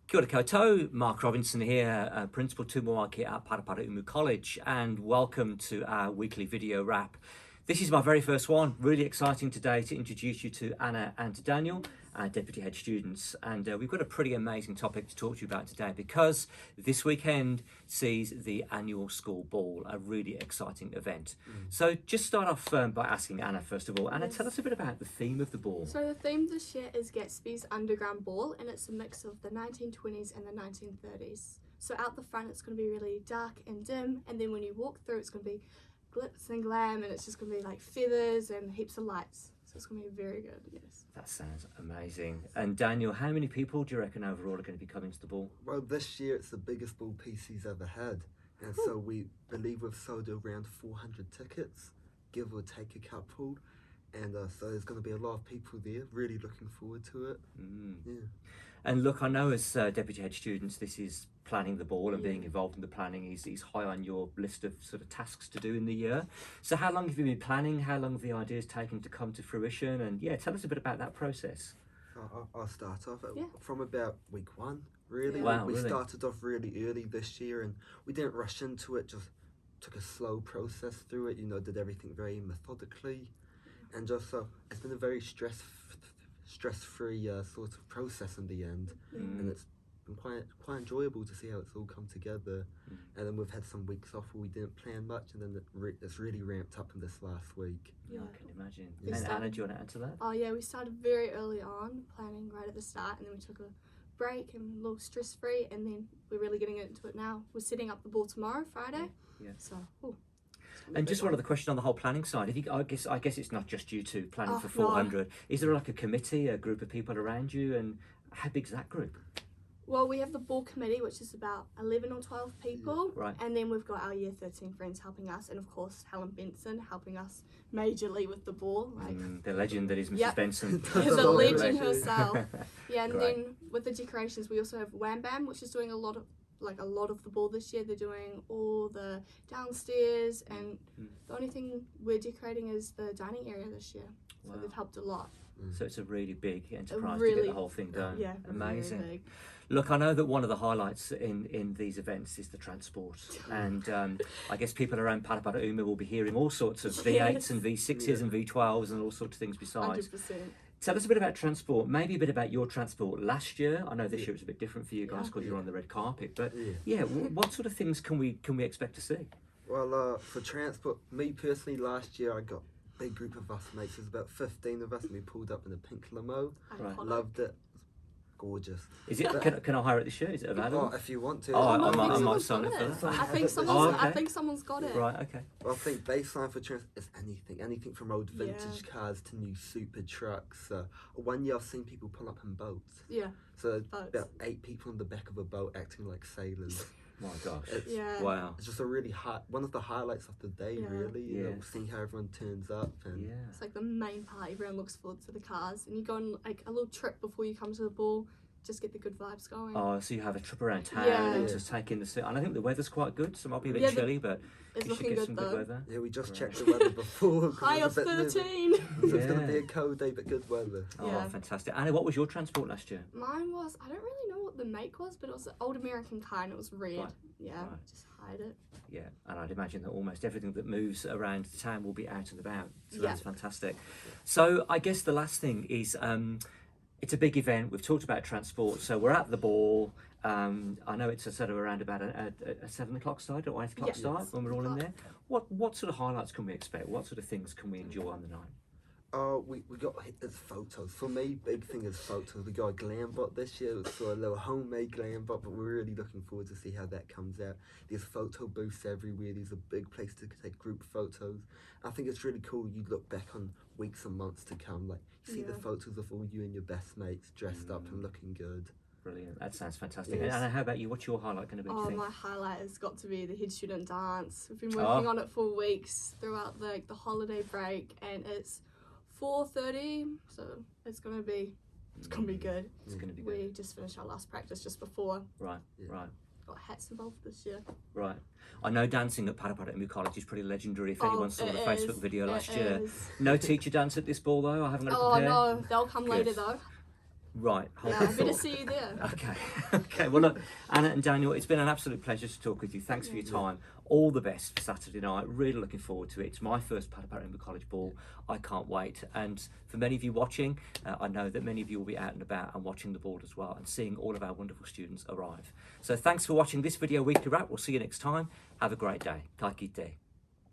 Kia ora koutou, Mark Robinson here, Principal Tumuaki at Paraparaumu College, and welcome to our weekly video wrap. This is my very first one. Really exciting today to introduce you to Anna and to Daniel, our Deputy Head Students. And we've got a pretty amazing topic to talk to you about today because this weekend sees the annual school ball, a really exciting event. So just start off by asking Anna, first of all. Anna, tell us a bit about the theme of the ball. So the theme this year is Gatsby's Underground Ball, and it's a mix of the 1920s and the 1930s. So out the front it's going to be really dark and dim, and then when you walk through it's going to be glitz and glam, and it's just going to be like feathers and heaps of lights. So it's going to be very good, yes. That sounds amazing. And Daniel, how many people do you reckon overall are going to be coming to the ball? Well, this year it's the biggest ball PC's ever had. And so we believe we've sold around 400 tickets, give or take a couple. And so there's going to be a lot of people there, really looking forward to it. Yeah. And look, I know as Deputy Head Students, this is planning the ball and being involved in the planning is high on your list of sort of tasks to do in the year. So how long have you been planning? How long have the ideas taken to come to fruition? And yeah, tell us a bit about that process. I'll start off from about week one, really. Wow, we really? started off really early this year, and we didn't rush into it, just took a slow process through it, did everything very methodically. And just so it's been a very stress-free sort of process in the end, and it's been quite enjoyable to see how it's all come together. And then we've had some weeks off where we didn't plan much, and then it's really ramped up in this last week. Yeah, I can imagine. Yeah. And Anna, do you want to add to that? Oh yeah, we started very early on, planning right at the start, and then we took a break and a little stress-free, and then we're really getting into it now. We're setting up the ball tomorrow, Friday. Yeah. So, And just one other question on the whole planning side. I guess it's not just you two planning for 400. Is there like a committee, a group of people around you, and how big's that group? well, we have the ball committee, which is about 11 or 12 people. Right. And then we've got our year 13 friends helping us, and of course Helen Benson helping us majorly with the ball. The legend that is Mrs. Yep. Benson. The legend herself. Yeah, and Great. then with the decorations, we also have Wham Bam, which is doing a lot of the ball this year. They're doing all the downstairs, and the only thing we're decorating is the dining area this year. So Wow. they've helped a lot. So it's a really big enterprise to really- get the whole thing done. Yeah, Amazing. very big. Look, I know that one of the highlights in these events is the transport, and I guess people around Paraparaumu will be hearing all sorts of V8s and V6s and V12s and all sorts of things besides. 100%. Tell us a bit about transport, maybe a bit about your transport last year. I know this year it's a bit different for you guys because you're on the red carpet, but what sort of things can we expect to see? Well, for transport, me personally, last year I got a big group of us mates. There's about 15 of us, and we pulled up in a pink limo. Right. Loved it. Gorgeous. Is it? Can I hire it this year? Is it available? Oh, if you want to. Oh, I think might someone's sign got up for it. that. I think someone's got it. Right. Okay. Well, I think baseline for transport is anything from old vintage cars to new super trucks. One year I've seen people pull up in boats. Yeah. So Boats. about 8 people on the back of a boat acting like sailors. My gosh. Yeah. Wow. It's just a really one of the highlights of the day, really. Seeing how everyone turns up. And Yeah. It's like the main part. Everyone looks forward to the cars, and you go on like a little trip before you come to the ball. Just get the good vibes going. Oh, so you have a trip around town Yeah. and just take in the city. And I think the weather's quite good, so it might be a bit Yeah, chilly, but it's you should looking get good some though. good weather. Yeah, we just checked the weather before. 'cause High it of was a bit nervous. 13. It's going to be Yeah. a cold day, but good weather. Oh, Yeah. fantastic. Anna, what was your transport last year? Mine was, I don't really know what the make was, but it was an old American car and it was red. Right. Yeah, Right. just hide it. Yeah, and I'd imagine that almost everything that moves around town will be out and about. So Yeah. that's fantastic. So I guess the last thing is, it's a big event. We've talked about transport, so we're at the ball. I know it's a sort of around about a 7 o'clock start or 8 o'clock Yeah. start when we're all in there. What sort of highlights can we expect? What sort of things can we enjoy on the night? We got hit as photos. For me, big thing is photos. We got a glam bot this year, so a little homemade glam bot, but we're really looking forward to see how that comes out. There's photo booths everywhere. There's a big place to take group photos. I think it's really cool. You look back on weeks and months to come, like you see the photos of all you and your best mates dressed up and looking good. Brilliant. That sounds fantastic. Yes. And Anna, how about you? What's your highlight going to be? do you Oh, think? my highlight has got to be the head student dance. We've been working on it for weeks throughout the holiday break, and it's 4:30, so it's gonna be good. It's going to be good. We just finished our last practice just before. Right. Got hats involved this year. Right. I know dancing at Paraparaumu College is pretty legendary. If anyone saw the Facebook video last year. No teacher dance at this ball though. I haven't got to Oh prepare. no, they'll come Good. later though. Right. Hold Yeah, the I better thought. see you there. Okay. Okay, well look, Anna and Daniel, it's been an absolute pleasure to talk with you. Thanks for your time. All the best for Saturday night. Really looking forward to it. It's my first Paraparaumu College ball. I can't wait. And for many of you watching, I know that many of you will be out and about and watching the ball as well and seeing all of our wonderful students arrive. So thanks for watching this video weekly wrap. We'll see you next time. Have a great day. Ka kite.